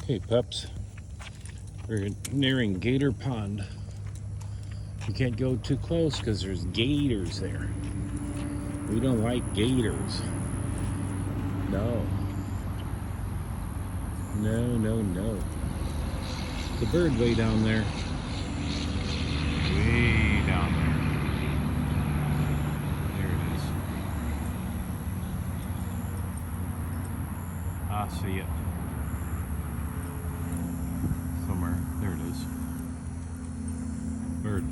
Hey pups, we're nearing Gator Pond. You can't go too close because there's gators there. We don't like gators. No. No, no, no. The bird way down there. Way down there. There it is. I see it. Somewhere. There it is. Bird.